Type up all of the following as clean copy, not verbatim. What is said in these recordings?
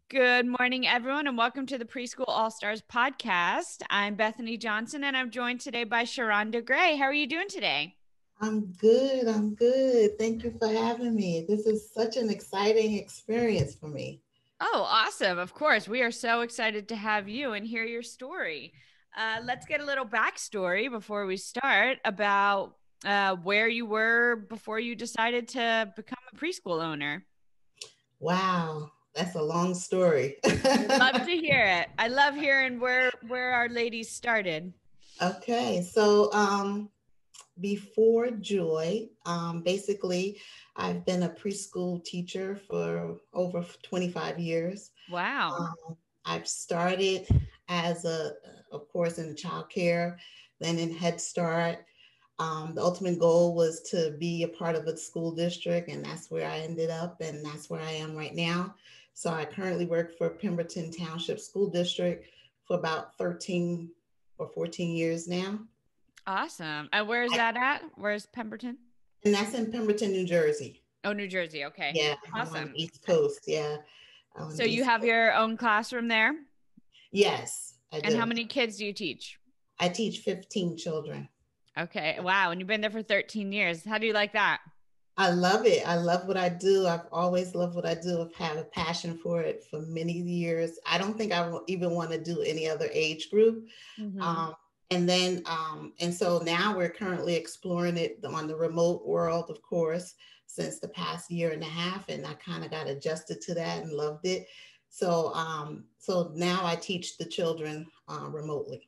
Good morning, everyone, and welcome to the Preschool All Stars podcast. I'm Bethany Johnson, and I'm joined today by Sharonda Gray. How are you doing today? I'm good. I'm good. Thank you for having me. This is such an exciting experience for me. Oh, awesome. Of course. We are so excited to have you and hear your story. Let's get a little backstory before we start about where you were before you decided to become a preschool owner. Wow, that's a long story. I'd love to hear it. I love hearing where our ladies started. Okay, so before Joy, basically, I've been a preschool teacher for over 25 years. Wow. I've started as of course, in child care, then in Head Start. The ultimate goal was to be a part of a school district, and that's where I ended up, and that's where I am right now. So I currently work for Pemberton Township School District for about 13 or 14 years now. Awesome. And where's I, that at? Where's Pemberton? and that's in Pemberton, New Jersey. Oh, New Jersey. Okay. Yeah, I'm on the Awesome. East Coast. Yeah, I'm on So the you East have Coast. your own classroom there? Yes, I And how do. many kids do you teach? I teach 15 children. Okay. Wow. And you've been there for 13 years. How do you like that? I love it. I love what I do. I've always loved what I do. I've had a passion for it for many years. I don't think I will even want to do any other age group. Hmm. Um, and so now we're currently exploring it on the remote world, of course, since the past year and a half, and I kind of got adjusted to that and loved it. So now I teach the children remotely.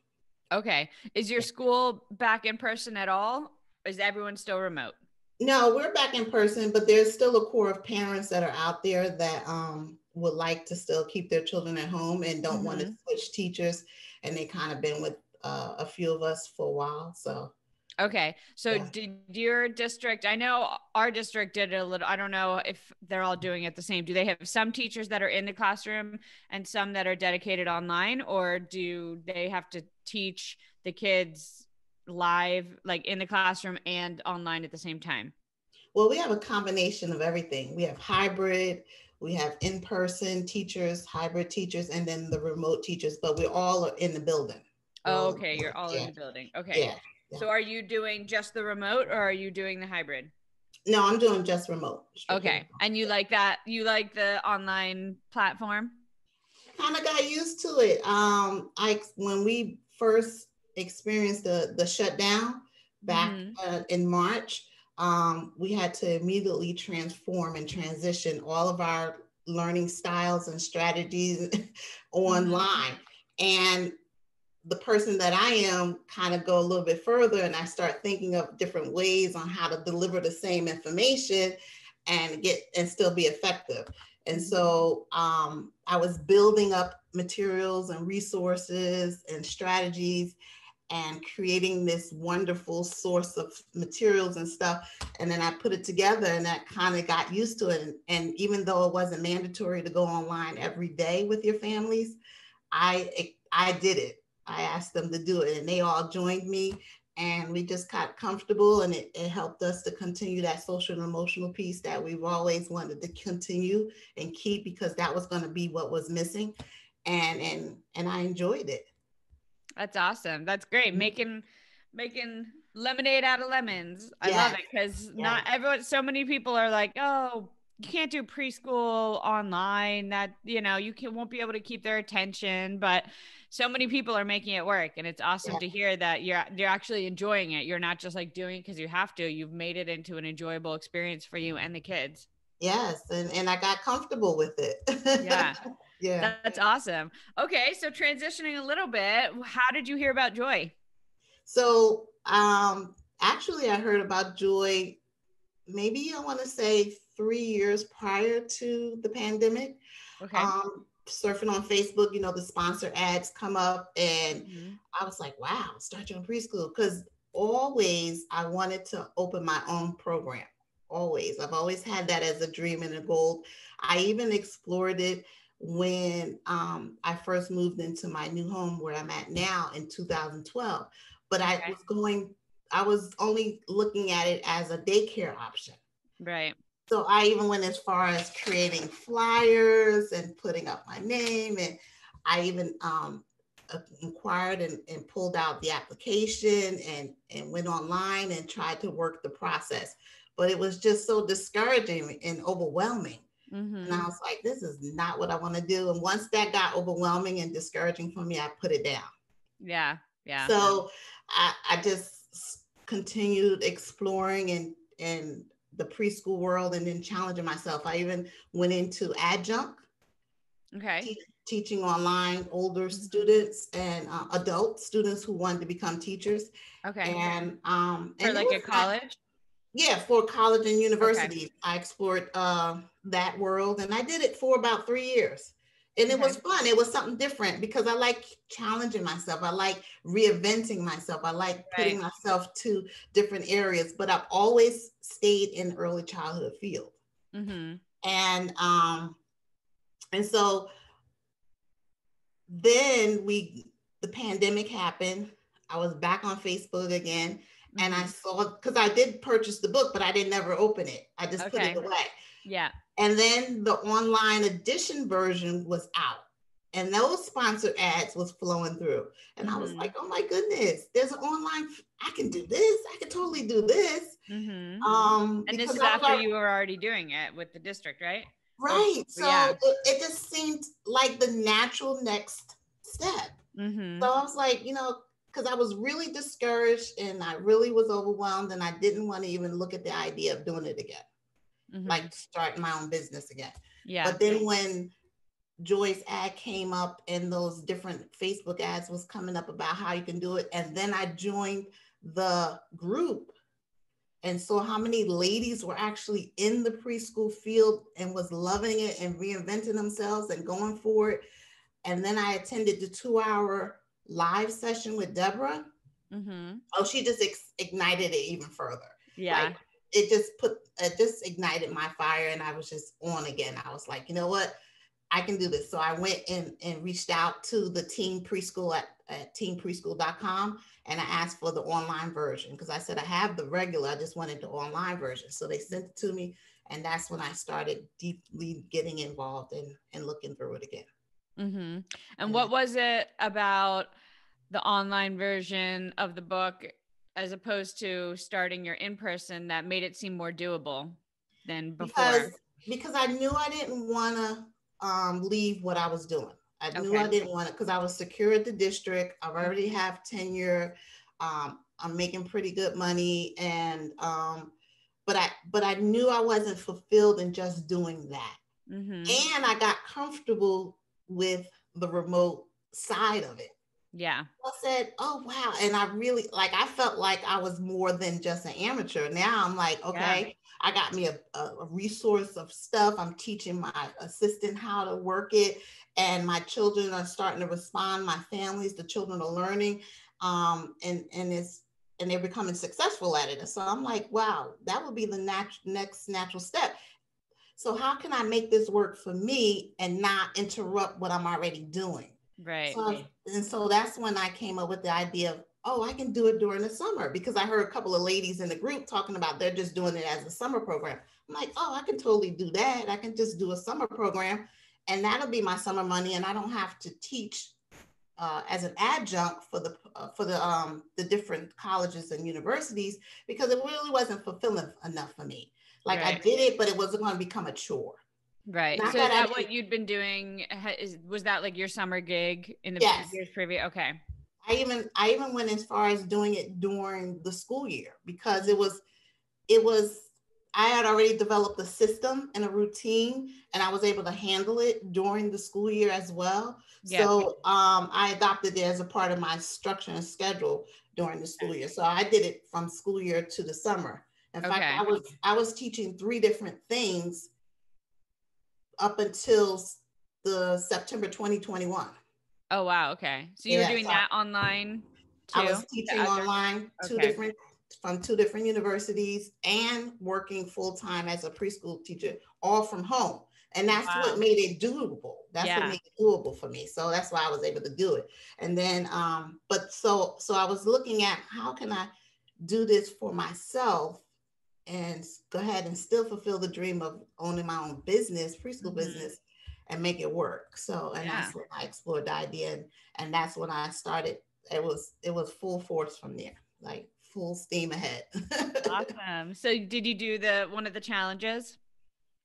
Okay. Is your school back in person at all? Is everyone still remote? No, we're back in person, but there's still a core of parents that are out there that would like to still keep their children at home and don't want to Hmm. switch teachers. And they kind of been with a few of us for a while. So, Okay. So yeah. did your district, I know our district did it a little, I don't know if they're all doing it the same. Do they have some teachers that are in the classroom and some that are dedicated online, or do they have to teach the kids live, like in the classroom and online at the same time? Well, we have a combination of everything. We have hybrid, we have in person teachers, hybrid teachers, and then the remote teachers, but we're all in the building. We're Oh, all in the okay. You're building. all in Yeah. the building. Okay. Yeah. Yeah. So are you doing just the remote or are you doing the hybrid? No, I'm doing just remote, strictly Okay. remote. And you Yeah. like that? You like the online platform? Kind of got used to it. I when we first experienced the shutdown back Mm-hmm. in March, we had to immediately transform and transition all of our learning styles and strategies Mm-hmm. online. And the person that I am kind of go a little bit further, and I start thinking of different ways on how to deliver the same information and get and still be effective. And Mm-hmm. so I was building up materials and resources and strategies and creating this wonderful source of materials and stuff. And then I put it together and that kind of got used to it. And even though it wasn't mandatory to go online every day with your families, I did it. I asked them to do it and they all joined me and we just got comfortable and it helped us to continue that social and emotional piece that we've always wanted to continue and keep because that was going to be what was missing and I enjoyed it. That's awesome. That's great. Making lemonade out of lemons. I love Yes, it because not yes, everyone, so many people are like, oh, you can't do preschool online. That, you can won't be able to keep their attention. But so many people are making it work. And it's awesome yes, to hear that you're actually enjoying it. You're not just like doing it because you have to. You've made it into an enjoyable experience for you and the kids. yes. And I got comfortable with Yeah. it. Yeah. That's awesome. Okay, so transitioning a little bit, how did you hear about Joy? So actually I heard about Joy maybe I want to say 3 years prior to the pandemic. Okay. Surfing on Facebook, the sponsor ads come up, and Hmm. I was like, wow, start your own preschool. Because always I wanted to open my own program. Always. I've always had that as a dream and a goal. I even explored it when I first moved into my new home where I'm at now in 2012. But Okay. I was only looking at it as a daycare option. Right. So I even went as far as creating flyers and putting up my name. And I even inquired and pulled out the application and went online and tried to work the process. But it was just so discouraging and overwhelming. Mm-hmm. And I was like, this is not what I want to do. And once that got overwhelming and discouraging for me, I put it down. Yeah. Yeah. So I just continued exploring and the preschool world and then challenging myself. I even went into adjunct, Okay. teaching online older students and adult students who wanted to become teachers. Okay. And For like a college? Yeah, for college and university. Okay. I explored that world, and I did it for about 3 years. And it Okay. was fun. It was something different because I like challenging myself. I like reinventing myself. I like putting Right. myself to different areas, but I've always stayed in early childhood field. Mm-hmm. And so then the pandemic happened. I was back on Facebook again, and I saw, because I did purchase the book, but I didn't never open it. I just put it away. Yeah. And then the online edition version was out, and those sponsored ads was flowing through. And I was like, oh my goodness, there's an online, I can do this. I can totally do this. And this is after you were already doing it with the district, right? Right. So yeah. it just seemed like the natural next step. So I was like, because I was really discouraged and I really was overwhelmed, and I didn't want to even look at the idea of doing it again, like starting my own business again. Yeah. But then when Joy's ad came up and those different Facebook ads was coming up about how you can do it, and then I joined the group and saw how many ladies were actually in the preschool field and was loving it and reinventing themselves and going for it. And then I attended the 2-hour live session with Deborah. Oh, she just ignited it even further. Yeah. Like, it just ignited my fire, and I was just on again. I was like, you know what? I can do this. So I went and reached out to the Teen Preschool at teenpreschool.com, and I asked for the online version because I said I have the regular, I just wanted the online version. So they sent it to me, and that's when I started deeply getting involved and looking through it again. And what was it about the online version of the book as opposed to starting your in-person that made it seem more doable than before? Because I knew I didn't want to leave what I was doing. I knew I didn't want it because I was secure at the district. I already have tenure. I'm making pretty good money, and but I knew I wasn't fulfilled in just doing that. And I got comfortable with the remote side of it. Yeah. I said, oh wow. And I really I felt like I was more than just an amateur. Now I'm like, okay, I got me a resource of stuff. I'm teaching my assistant how to work it. And my children are starting to respond. My families, the children are learning. And they're becoming successful at it. And so I'm like, wow, that would be the next natural step. So how can I make this work for me and not interrupt what I'm already doing? Right. So that's when I came up with the idea of, oh, I can do it during the summer, because I heard a couple of ladies in the group talking about they're just doing it as a summer program. I'm like, oh, I can totally do that. I can just do a summer program, and that'll be my summer money, and I don't have to teach as an adjunct for the different colleges and universities, because it really wasn't fulfilling enough for me. Like, I did it, but it wasn't going to become a chore. Right. Not so is that what you'd been doing? Was that like your summer gig in the years previous? Okay. I even went as far as doing it during the school year, because it was I had already developed a system and a routine, and I was able to handle it during the school year as well. Yeah. So I adopted it as a part of my structure and schedule during the school year. So I did it from school year to the summer. In fact, I was teaching 3 different things up until the September 2021. Oh, wow. Okay. So you were doing that online too? I was teaching online from 2 different universities, and working full-time as a preschool teacher, all from home. And that's what made it doable. That's what made it doable for me. So that's why I was able to do it. And then, but so I was looking at, how can I do this for myself and go ahead and still fulfill the dream of owning my own business, preschool Mm-hmm. business, and make it work. So, and Yeah. that's when I explored the idea, and that's when I started. It was full force from there, like full steam ahead. Awesome. So did you do the one of the challenges?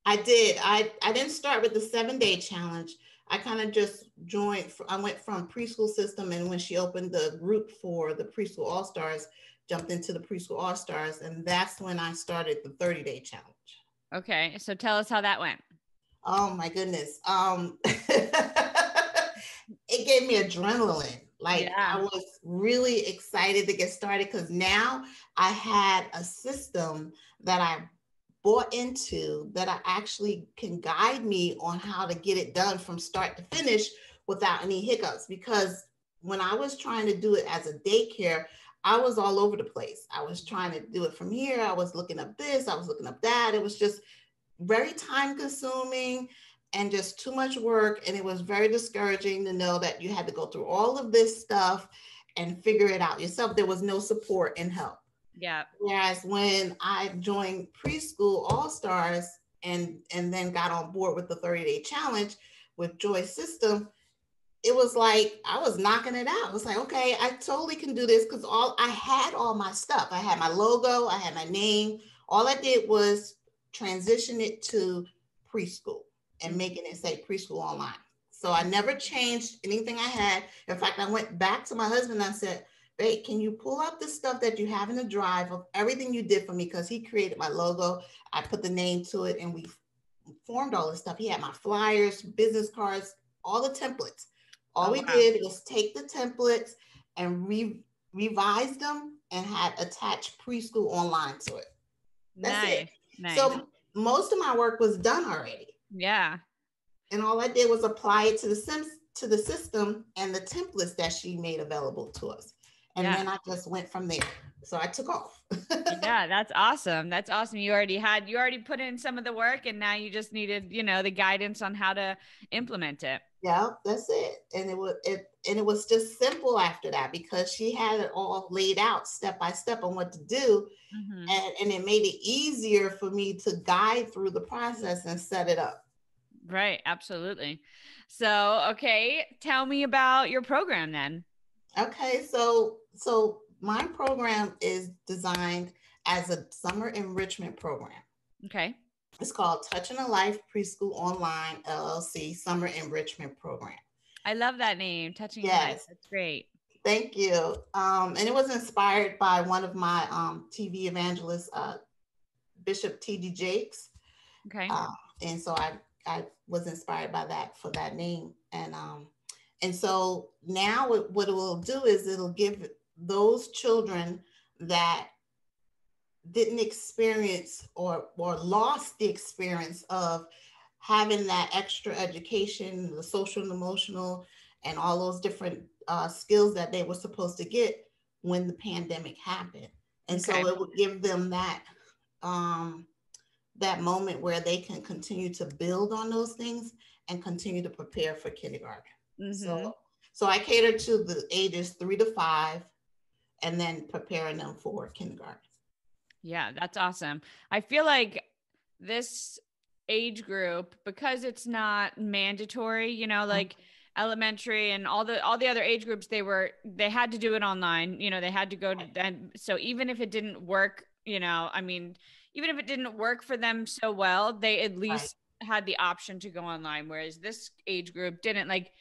I did. I didn't start with the 7 day challenge. I kind of just joined. I went from preschool system, and when she opened the group for the preschool all stars, jumped into the preschool all stars, and that's when I started the 30 day challenge. Okay. So tell us how that went. Oh my goodness. It gave me adrenaline. Like Yeah. I was really excited to get started because now I had a system that I bought into that I actually can guide me on how to get it done from start to finish without any hiccups. Because when I was trying to do it as a daycare, I was all over the place. I was trying to do it from here. I was looking up this, I was looking up that. It was just very time consuming and just too much work. And it was very discouraging to know that you had to go through all of this stuff and figure it out yourself. There was no support and help. Yeah. Whereas when I joined Preschool All Stars and then got on board with the 30 day challenge with Joy's system, it was like I was knocking it out. It was like, okay, I totally can do this because I had all my stuff. I had my logo, I had my name. All I did was transition it to preschool and Mhm. making it say preschool online. So I never changed anything I had. In fact, I went back to my husband and I said, babe, can you pull up the stuff that you have in the drive of everything you did for me? Because he created my logo. I put the name to it and we formed all this stuff. He had my flyers, business cards, all the templates. All Oh we wow. did was take the templates and revised them and had attached preschool online to it. That's it. Nice. Nice. So most of my work was done already. Yeah. And all I did was apply it to the system and the templates that she made available to us. And Yeah. then I just went from there. So I took off. Yeah, that's awesome. That's awesome. You already put in some of the work and now you just needed, the guidance on how to implement it. Yeah, that's it. And it was just simple after that because she had it all laid out step by step on what to do. Hmm. And it made it easier for me to guide through the process and set it up. Right, absolutely. So, okay, tell me about your program then. Okay, so my program is designed as a summer enrichment program. Okay. It's called Touching a Life Preschool Online LLC Summer Enrichment Program. I love that name, Touching a Life. Yes, That's great. thank you. And it was inspired by one of my TV evangelists, Bishop T.D. Jakes. Okay. Uh, and so I was inspired by that for that name. And so now what it will do is it'll give those children that didn't experience or lost the experience of having that extra education, the social and emotional, and all those different skills that they were supposed to get when the pandemic happened. And Okay. so it would give them um, that moment where they can continue to build on those things and continue to prepare for kindergarten. Mm-hmm. So I cater to the ages 3 to 5, and then preparing them for kindergarten. Yeah, that's awesome. I feel like this age group, because it's not mandatory, like elementary and all the other age groups, they had to do it online. They had to go to, and so even if it didn't work, I mean, even if it didn't work for them so well, they at Right, least had the option to go online. Whereas this age group didn't. Like,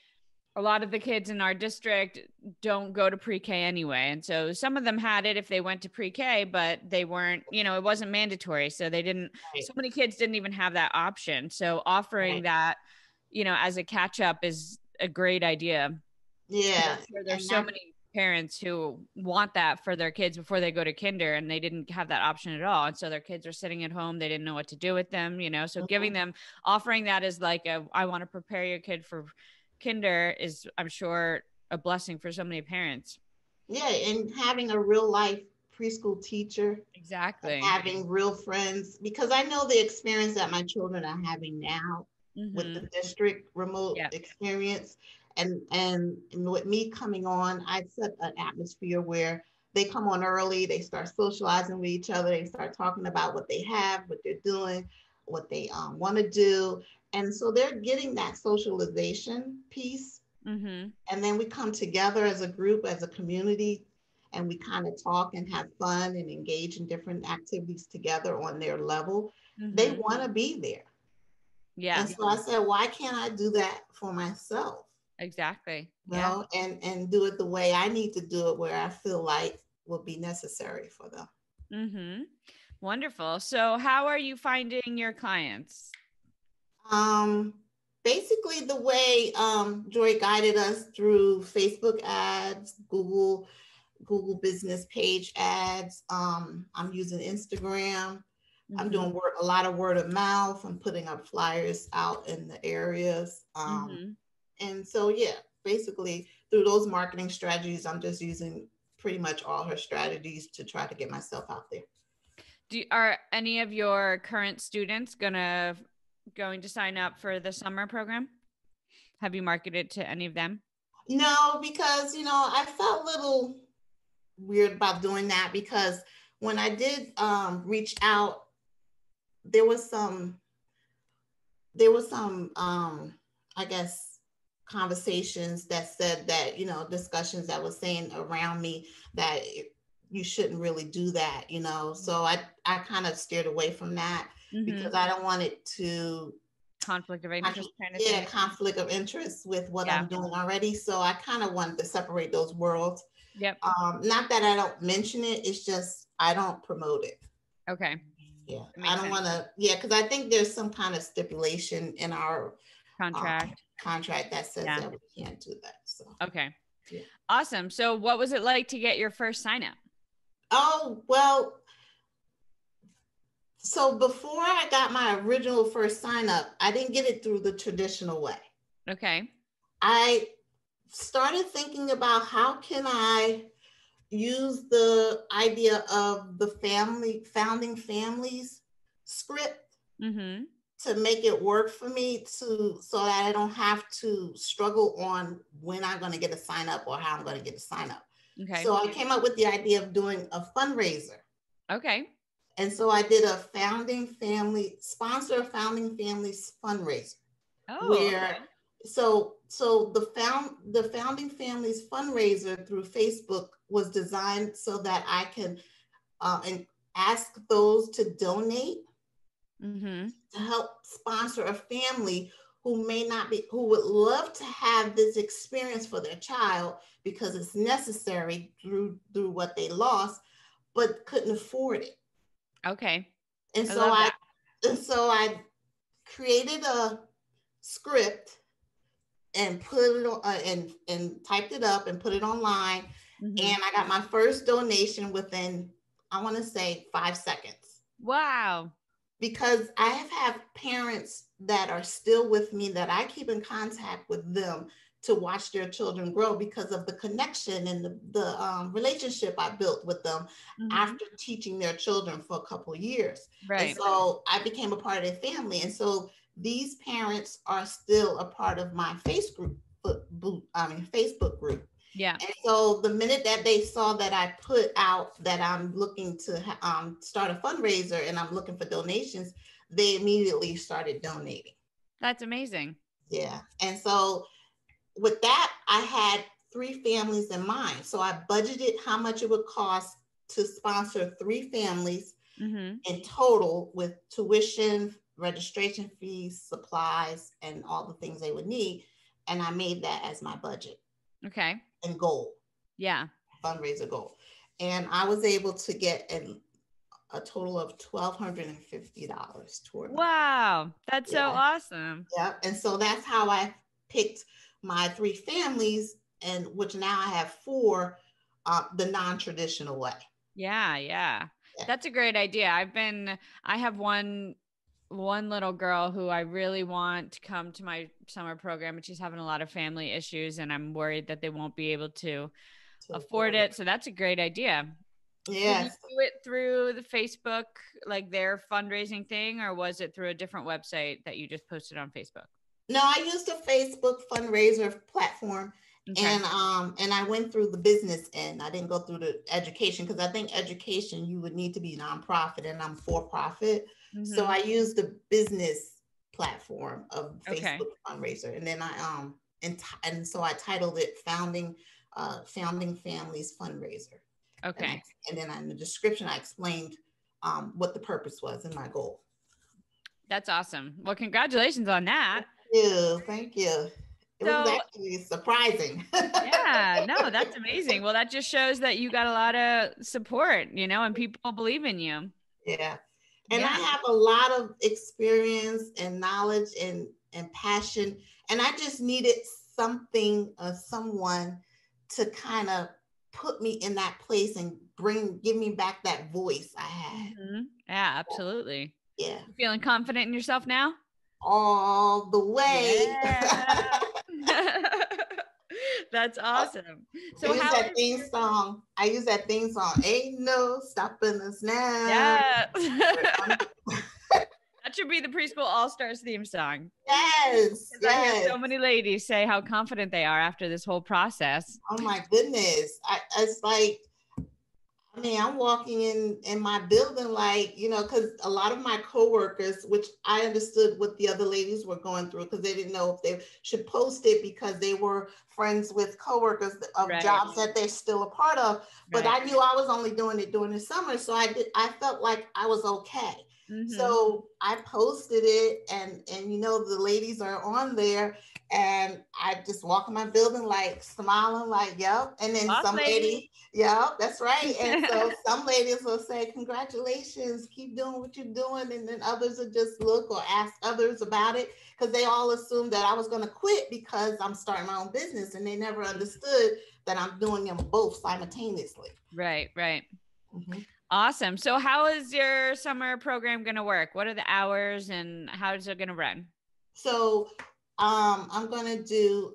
a lot of the kids in our district don't go to pre-K anyway. And so some of them had it if they went to pre-K, but they weren't, it wasn't mandatory. So they didn't, right, so many kids didn't even have that option. So offering right. that, as a catch up is a great idea. Because Yeah, I'm sure there's and so that many parents who want that for their kids before they go to kinder and they didn't have that option at all. And so their kids are sitting at home. They didn't know what to do with them, so giving mhm. them, offering that as like I want to prepare your kid for kinder is, I'm sure, a blessing for so many parents. Yeah, and having a real life preschool teacher and Exactly. having real friends because I know the experience that my children are having now with Mm-hmm. the district remote Yeah. experience and with me coming on, I set an atmosphere where they come on early, they start socializing with each other, they start talking about what they have, what they're doing, what they want to do. And so they're getting that socialization piece. Mm-hmm. And then we come together as a group, as a community, and we kind of talk and have fun and engage in different activities together on their level. They Mm-hmm. want to be there. Yeah, And so I said, why can't I do that for myself? exactly. You Yeah. know, and do it the way I need to do it, where I feel like will be necessary for them. Mm-hmm. Wonderful. So how are you finding your clients? Um, Basically, the way Joy guided us through Facebook ads, Google business page ads. I'm using Instagram. I'm Mm-hmm. doing a lot of word of mouth. I'm putting up flyers out in the areas. Mm-hmm. And so, yeah, basically through those marketing strategies, I'm just using pretty much all her strategies to try to get myself out there. Are any of your current students going to sign up for the summer program? Have you marketed to any of them? No, because, I felt a little weird about doing that, because when I did reach out, there was some I guess conversations that said that, discussions that was saying around me that you shouldn't really do that, so I kind of steered away from that, Mm-hmm. because I don't want it to Conflict of interest kind of yeah, thing. conflict of interest with what Yeah. I'm doing already. So I kind of wanted to separate those worlds. Yep. Not that I don't mention it, it's just I don't promote it. Okay. Yeah, That I makes don't sense. want to. Yeah, because I think there's some kind of stipulation in our Contract. contract that says Yeah. that we can't do that. So Okay. yeah. Awesome. So what was it like to get your first sign up? Oh well. So before I got my original first sign up, I didn't get it through the traditional way. Okay. I started thinking about how can I use the idea of the founding families script Mm-hmm. to make it work for me, so that I don't have to struggle on when I'm going to get a sign up or how I'm going to get a sign up. Okay. So I came up with the idea of doing a fundraiser. Okay. And so I did a sponsor founding families fundraiser, Oh, where okay. so the founding families fundraiser through Facebook was designed so that I can and ask those to donate Mm-hmm. to help sponsor a family who would love to have this experience for their child, because it's necessary through what they lost, but couldn't afford it. Okay. And I so love I that. and so I created a script and put it on and typed it up and put it online. Mm-hmm. And I got my first donation within, I want to say, 5 seconds, Wow. because I have had parents that are still with me that I keep in contact with them to watch their children grow, because of the connection and the relationship I built with them Mm-hmm. after teaching their children for a couple of years. And Right. so I became a part of their family. And so these parents are still a part of my Facebook group. Yeah. And so the minute that they saw that I put out that I'm looking to start a fundraiser and I'm looking for donations, they immediately started donating. That's amazing. Yeah. And so with that, I had 3 families in mind. So I budgeted how much it would cost to sponsor 3 families Mm-hmm. in total, with tuition, registration fees, supplies, and all the things they would need. And I made that as my budget Okay. and goal, Yeah. fundraiser goal. And I was able to get a total of $1,250 toward my, Wow. That's so yeah. awesome. Yeah. And so that's how I picked my 3 families, and which now I have 4 the non-traditional way. Yeah. Yeah. Yeah. That's a great idea. I have one little girl who I really want to come to my summer program, but she's having a lot of family issues and I'm worried that they won't be able to To afford afford it. it. So that's a great idea. Did you Yes. do it through the Facebook, like their fundraising thing, or was it through a different website that you just posted on Facebook? No, I used a Facebook fundraiser platform, Okay. And I went through the business end. I didn't go through the education because I think education you would need to be nonprofit, and I'm for profit. So Mm-hmm. I used the business platform of Okay. Facebook fundraiser, and then and so I titled it Founding Families Fundraiser, and Okay. in the description I explained what the purpose was and my goal. That's awesome. Well, congratulations on that. Thank you. It was So, actually surprising. yeah, no, that's amazing. Well, that just shows that you got a lot of support, and people believe in you. Yeah. And I Yeah. have a lot of experience and knowledge and passion. And I just needed something or someone to kind of put me in that place and give me back that voice I had. Yeah, absolutely. Yeah. You feeling confident in yourself now? All the way. Yeah. That's awesome. I So use how that is theme your song. I use that theme song. Ain't no stopping us now. Yeah. That should be the Preschool All-Stars theme song. Yes, Because I hear yes. so many ladies say how confident they are after this whole process. Oh my goodness. It's like, I mean, I'm walking in my building like, because a lot of my coworkers, which I understood what the other ladies were going through, because they didn't know if they should post it because they were friends with coworkers of Right. jobs that they're still a part of. But Right. I knew I was only doing it during the summer, so I felt like I was okay. Mm-hmm. So I posted it, and the ladies are on there, and I just walk in my building like smiling, like yep. And then Boss some lady. lady, yeah, that's right. And so some ladies will say, congratulations, keep doing what you're doing. And then others will just look or ask others about it because they all assumed that I was going to quit because I'm starting my own business. And they never understood that I'm doing them both simultaneously. Right, right. Mm-hmm. Awesome. So how is your summer program going to work? What are the hours and how is it going to run? So I'm going to do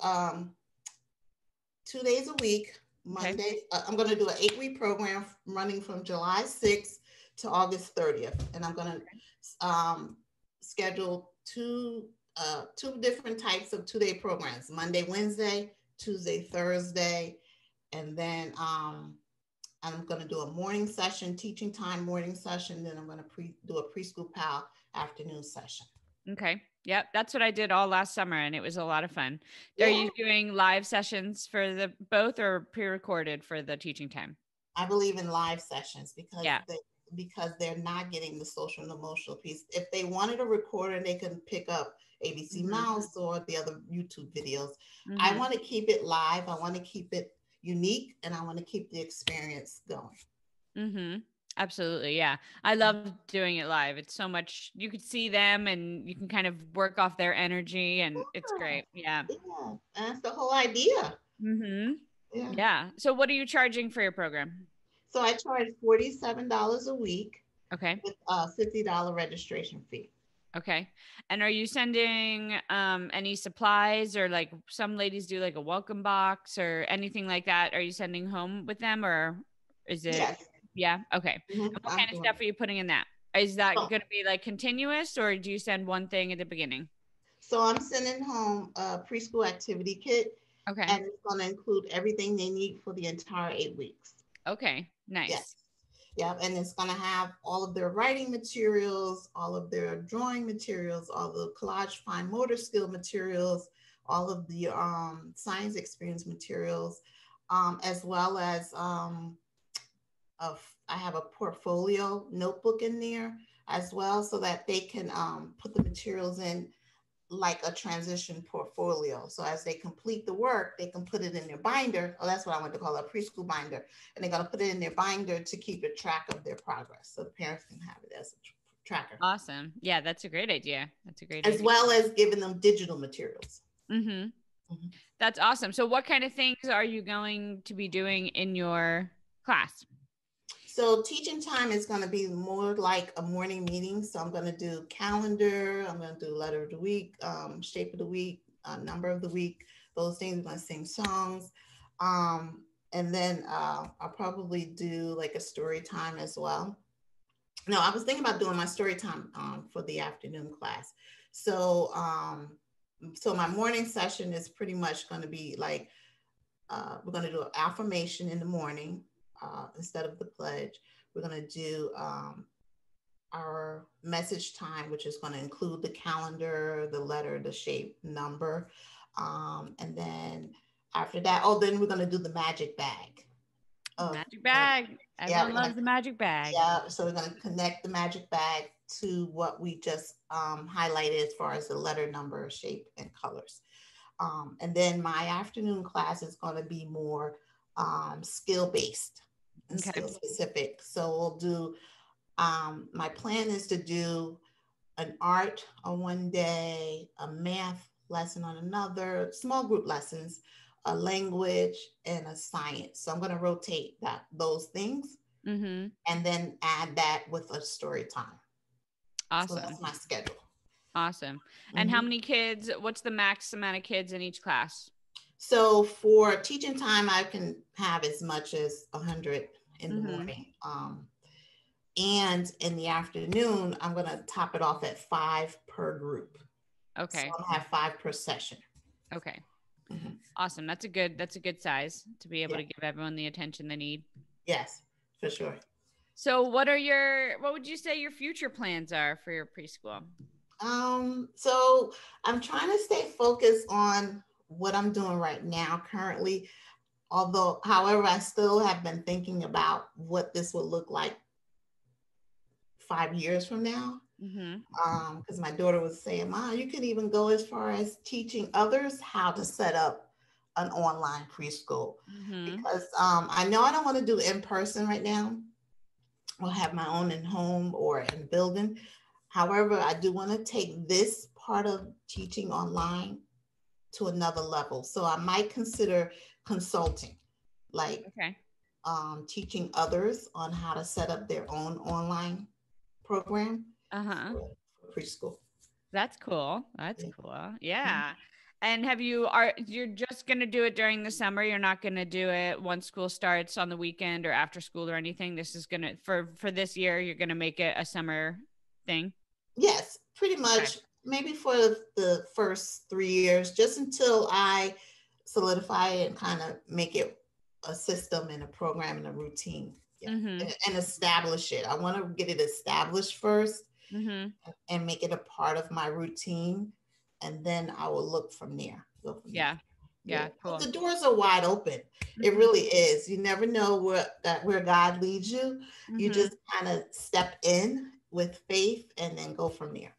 2 days a week. Okay. Monday, I'm going to do an 8-week program running from July 6th to August 30th. And I'm going to schedule two different types of 2-day programs: Monday, Wednesday, Tuesday, Thursday. And then I'm going to do a morning session, teaching time morning session. Then I'm going to do a preschool pal afternoon session. Okay. Yep. That's what I did all last summer and it was a lot of fun. Yeah. Are you doing live sessions for the both or pre-recorded for the teaching time? I believe in live sessions because Yeah. they're not getting the social and emotional piece. If they wanted a recorder, they can pick up ABC Mouse or the other YouTube videos. I want to keep it live. I want to keep it unique, and I want to keep the experience going. Absolutely. Yeah. I love doing it live. It's so much, you could see them and you can kind of work off their energy and it's great. Yeah. Yeah. That's the whole idea. Yeah. Yeah. So what are you charging for your program? So I charge $47 a week. Okay. With a $50 registration fee. Okay. And are you sending any supplies or like some ladies do like a welcome box or anything like that? Are you sending home with them or is it? Yes. Yeah. Okay. And what kind of stuff are you putting in that? Is that going to be like continuous or do you send one thing at the beginning? So I'm sending home a preschool activity kit. Okay. And it's going to include everything they need for the entire 8 weeks. Okay. Nice. Yes. Yeah, and it's going to have all of their writing materials, all of their drawing materials, all the collage fine motor skill materials, all of the science experience materials, as well as I have a portfolio notebook in there as well, so that they can put the materials in like a transition portfolio. So as they complete the work, they can put it in their binder. Oh, that's what I want to call a preschool binder. And they're going to put it in their binder to keep a track of their progress. So the parents can have it as a tracker. Awesome. Yeah, that's a great idea. That's a great idea. As well as giving them digital materials. That's awesome. So what kind of things are you going to be doing in your class? So teaching time is going to be more like a morning meeting. So I'm going to do calendar. I'm going to do letter of the week, shape of the week, number of the week, those things. I'm going to sing songs. And then I'll probably do like a story time as well. No, I was thinking about doing my story time for the afternoon class. So, so my morning session is pretty much going to be like we're going to do an affirmation in the morning instead of the pledge. We're going to do our message time, which is going to include the calendar, the letter, the shape, number. And then after that, then we're going to do the magic bag. Magic bag. Everyone loves the magic bag. Yeah, so we're going to connect the magic bag to what we just highlighted as far as the letter, number, shape, and colors. And then my afternoon class is going to be more skill-based and skill-specific. So we'll do, my plan is to do an art on one day, a math lesson on another, small group lessons, a language, and a science. So I'm going to rotate those things and then add that with a story time. Awesome. So that's my schedule. Awesome. And how many kids, what's the max amount of kids in each class? So for teaching time, I can have as much as 100 in the morning. And in the afternoon, I'm going to top it off at 5 per group. Okay. So I'll have 5 per session. Okay. Awesome. That's a good size to be able to give everyone the attention they need. Yes, for sure. So what would you say your future plans are for your preschool? So I'm trying to stay focused on what I'm doing right now currently. However, I still have been thinking about what this would look like 5 years from now. Because my daughter was saying, "Mom, you could even go as far as teaching others how to set up an online preschool." Because I know I don't want to do in person right now. I'll have my own in home or in building. However, I do want to take this part of teaching online to another level. So I might consider consulting, like teaching others on how to set up their own online program for preschool. That's cool. That's cool. Yeah. And you're just going to do it during the summer? You're not going to do it once school starts on the weekend or after school or anything? This is going to, for this year, you're going to make it a summer thing? Yes, pretty much. Okay. Maybe for the first 3 years, just until I solidify it and kind of make it a system and a program and a routine and establish it. I want to get it established first and make it a part of my routine. And then I will look from there. Yeah, cool. The doors are wide open. It really is. You never know where God leads you. You just kind of step in with faith and then go from there.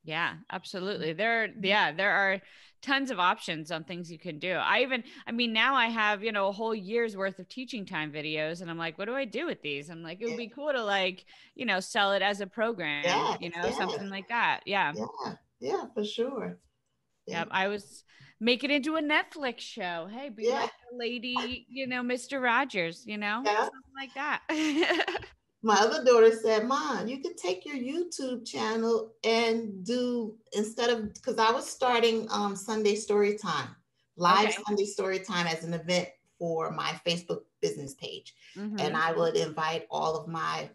Yeah, absolutely. There are tons of options on things you can do. Now I have, a whole year's worth of teaching time videos, and I'm like, what do I do with these? I'm like, it would be cool to sell it as a program, something like that. Yeah. Yeah, for sure. Yeah. I was make it into a Netflix show. Hey, be like the lady, Mr. Rogers, something like that. My other daughter said, "Mom, you could take your YouTube channel and do, because I was starting Sunday story time, live Sunday story time as an event for my Facebook business page. And I would invite all of my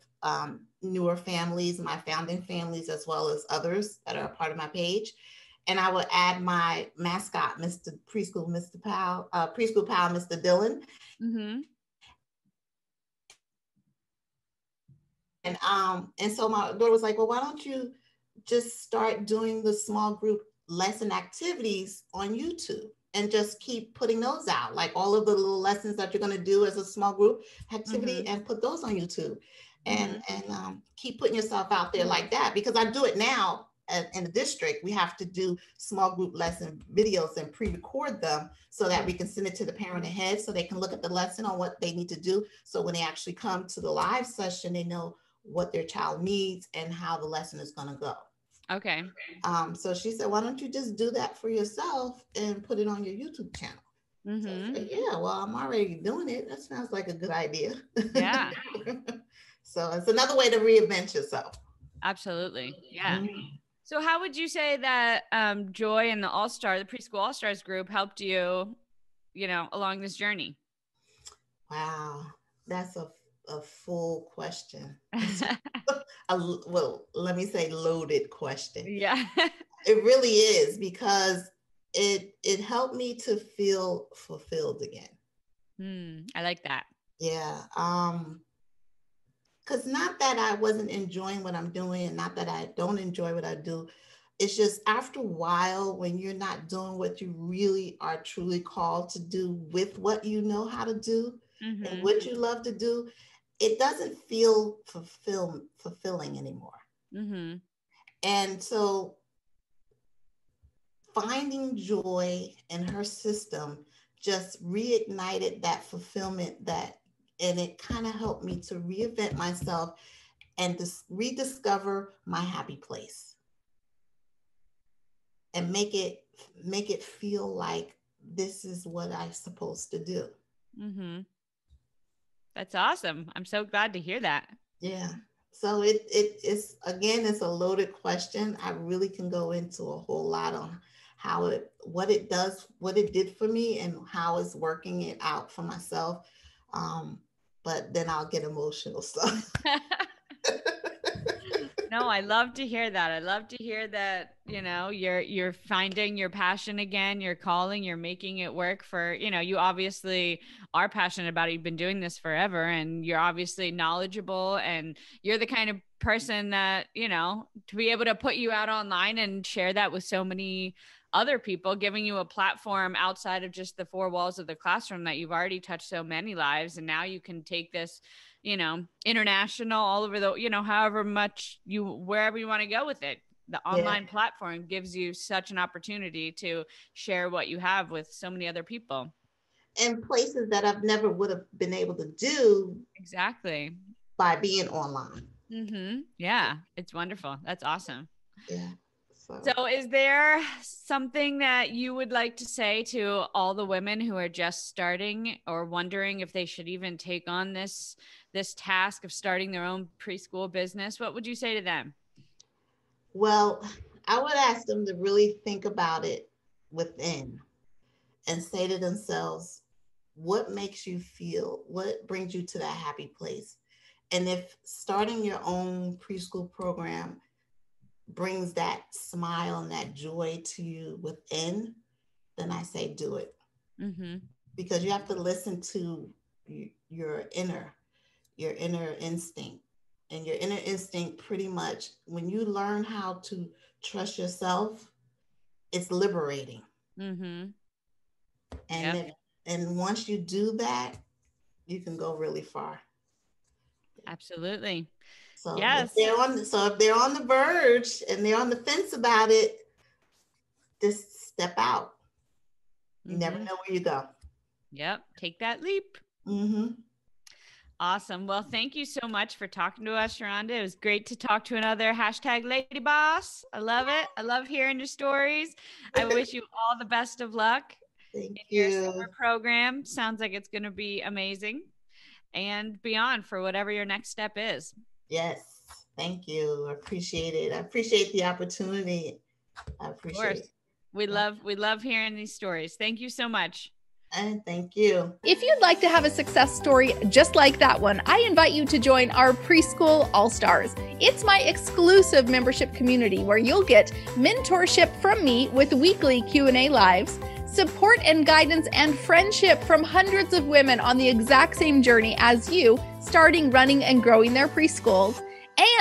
newer families, my founding families, as well as others that are a part of my page. And I would add my mascot, Mr. Preschool, Mr. Powell, Preschool Pal, Mr. Dillon. And so my daughter was like, "Well, why don't you just start doing the small group lesson activities on YouTube and just keep putting those out, like all of the little lessons that you're going to do as a small group activity, and put those on YouTube and keep putting yourself out there like that." Because I do it now in the district. We have to do small group lesson videos and pre-record them so that we can send it to the parent ahead so they can look at the lesson on what they need to do. So when they actually come to the live session, they know what their child needs and how the lesson is going to go. Okay. So she said, "Why don't you just do that for yourself and put it on your YouTube channel?" So I said, "Yeah, well, I'm already doing it. That sounds like a good idea." Yeah. So it's another way to reinvent yourself. Absolutely. Yeah. So how would you say that Joy and the Preschool All-Stars group helped you, along this journey? Wow, that's a full question. Well, let me say loaded question. Yeah. It really is, because it helped me to feel fulfilled again. I like that. Yeah. Because not that I wasn't enjoying what I'm doing and not that I don't enjoy what I do. It's just after a while, when you're not doing what you really are truly called to do with what you know how to do and what you love to do, it doesn't feel fulfilling anymore. And so finding joy in her system just reignited that fulfillment, and it kind of helped me to reinvent myself and rediscover my happy place and make it feel like this is what I'm supposed to do. That's awesome. I'm so glad to hear that. Yeah. So it's again, it's a loaded question. I really can go into a whole lot on what it did for me and how it's working it out for myself. But then I'll get emotional. So no, I love to hear that. I love to hear that, you're finding your passion again, you're calling, you're making it work for, you obviously are passionate about it. You've been doing this forever and you're obviously knowledgeable and you're the kind of person that, to be able to put you out online and share that with so many other people, giving you a platform outside of just the four walls of the classroom that you've already touched so many lives. And now you can take this, international, all over the, however much wherever you want to go with it. The online platform gives you such an opportunity to share what you have with so many other people. And places that I've never would have been able to do. Exactly. By being online. Yeah. It's wonderful. That's awesome. Yeah. So is there something that you would like to say to all the women who are just starting or wondering if they should even take on this task of starting their own preschool business? What would you say to them? Well, I would ask them to really think about it within and say to themselves, what makes you feel, what brings you to that happy place? And if starting your own preschool program brings that smile and that joy to you within, then I say do it. Because you have to listen to your inner instinct. And your inner instinct, pretty much, when you learn how to trust yourself, it's liberating. And once you do that, you can go really far. Absolutely. So yes. If they're on the verge and they're on the fence about it, just step out. You never know where you go. Yep. Take that leap. Awesome. Well, thank you so much for talking to us, Sharonda. It was great to talk to another #lady boss. I love it. I love hearing your stories. I wish you all the best of luck in your summer program. Sounds like it's going to be amazing and beyond for whatever your next step is. Yes. Thank you. I appreciate it. I appreciate the opportunity. I appreciate it. We love hearing these stories. Thank you so much. And thank you. If you'd like to have a success story just like that one, I invite you to join our Preschool All-Stars. It's my exclusive membership community where you'll get mentorship from me with weekly Q&A lives, support and guidance and friendship from hundreds of women on the exact same journey as you, starting, running, and growing their preschools,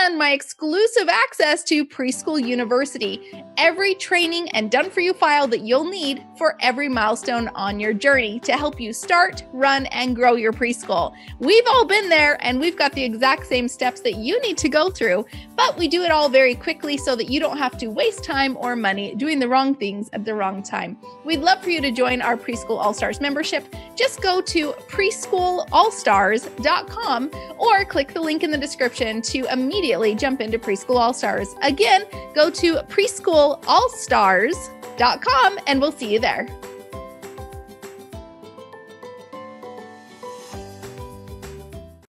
and my exclusive access to Preschool University, every training and done-for-you file that you'll need for every milestone on your journey to help you start, run, and grow your preschool. We've all been there, and we've got the exact same steps that you need to go through, but we do it all very quickly so that you don't have to waste time or money doing the wrong things at the wrong time. We'd love for you to join our Preschool All-Stars membership. Just go to preschoolallstars.com or click the link in the description to immediately jump into Preschool All-Stars. Again, go to preschoolallstars.com and we'll see you there.